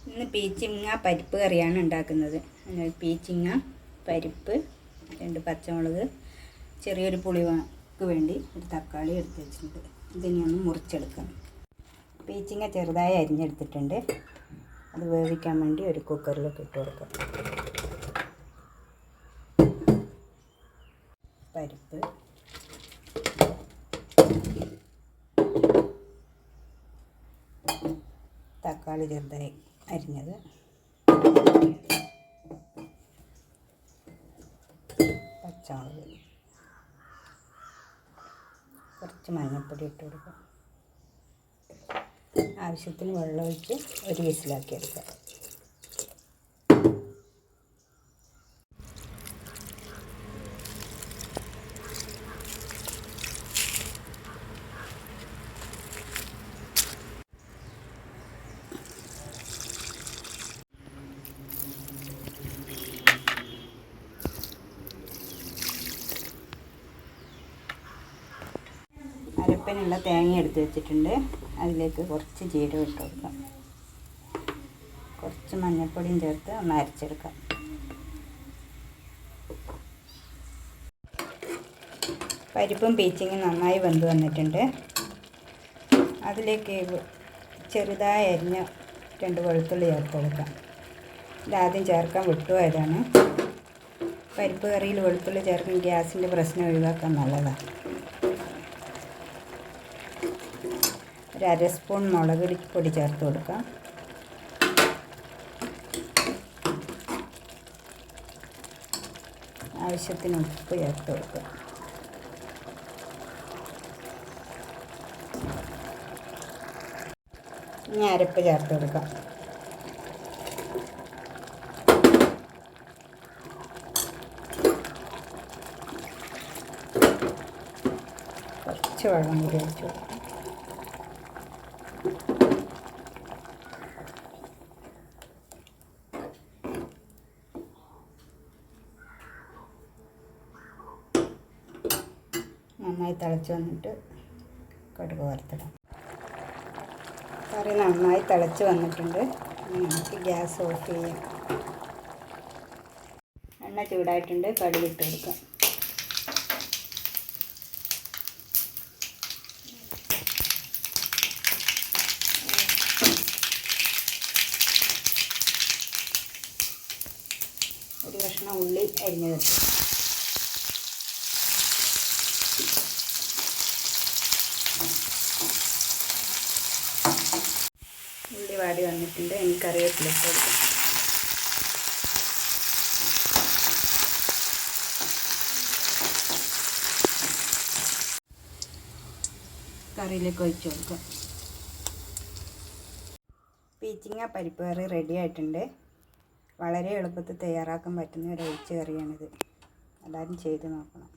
ഇന്ന് പീച്ചിങ്ങ പരിപ്പ് കറിയാണ് ഉണ്ടാക്കുന്നത്. പീച്ചിങ്ങ പരിപ്പ്, 2 പച്ചമുളക്, ചെറിയൊരു പുളിക്ക് വേണ്ടി ഒരു തക്കാളി എടുത്ത് വെച്ചിട്ടുണ്ട്. ഇതിനെ ഒന്ന് മുറിച്ചെടുക്കണം. പീച്ചിങ്ങ ചെറുതായി അരിഞ്ഞെടുത്തിട്ടുണ്ട്. അത് വേവിക്കാൻ വേണ്ടി ഒരു കുക്കറിലേക്ക് ഇട്ട് കൊടുക്കാം. പരിപ്പ്, തക്കാളി ചെറുതായി അരിഞ്ഞത്, പച്ചമുളക്, കുറച്ച് മഞ്ഞൾപ്പൊടി ഇട്ട് കൊടുക്കുക. ആവശ്യത്തിന് വെള്ളം ഒഴിച്ച് ഒരു വിസിലാക്കി എടുക്കുക. അരപ്പനുള്ള തേങ്ങ എടുത്ത് വെച്ചിട്ടുണ്ട്. അതിലേക്ക് കുറച്ച് ജീരകം ഇട്ട് കൊടുക്കാം. കുറച്ച് മഞ്ഞൾപ്പൊടിയും ചേർത്ത് ഒന്ന് അരച്ചെടുക്കാം. പരിപ്പും പീച്ചിങ്ങയും നന്നായി വെന്ത് വന്നിട്ടുണ്ട്. അതിലേക്ക് ചെറുതായി അരിഞ്ഞ 2 വെളുത്തുള്ളി ചേർത്ത് കൊടുക്കാം. ഇതാദ്യം ചേർക്കാൻ വിട്ടുപോയതാണ്. പരിപ്പ് കറിയിൽ വെളുത്തുള്ളി ചേർക്കാൻ ഗ്യാസിൻ്റെ പ്രശ്നം ഒഴിവാക്കാൻ നല്ലതാണ്. ഒരു 1/2 സ്പൂൺ മുളക് പൊടി ചേർത്ത് കൊടുക്കാം. ആവശ്യത്തിന് ഉപ്പ് ചേർത്ത് കൊടുക്കുക. ഇനി അരപ്പ് ചേർത്ത് കൊടുക്കാം. കുറച്ച് വെള്ളം കൂടി ഒഴിച്ച് കൊടുക്കാം. നന്നായി തിളച്ച് വന്നിട്ട് കടുക് വറുത്തിടാം. കറി നന്നായി തിളച്ച് വന്നിട്ടുണ്ട്. നമുക്ക് ഗ്യാസ് ഓഫ് ചെയ്യാം. എണ്ണ ചൂടായിട്ടുണ്ട്. കടുക് ഇട്ട് കൊടുക്കാം. ഒരു കഷ്ണം ഉള്ളി അരിഞ്ഞ് വെച്ചു. ഉള്ളി വാടി വന്നിട്ടുണ്ട്. ഇനി കറിവേപ്പില ഇട്ട് കൊടുക്കാം. കറിയിലേക്ക് ഒഴിച്ച് കൊടുക്കാം. പീച്ചിങ്ങ പരിപ്പ് കറി റെഡി ആയിട്ടുണ്ട്. വളരെ എളുപ്പത്തിൽ തയ്യാറാക്കാൻ പറ്റുന്ന ഒരു ഒഴിച്ച് കറിയാണിത്. എല്ലാവരും ചെയ്ത് നോക്കണം.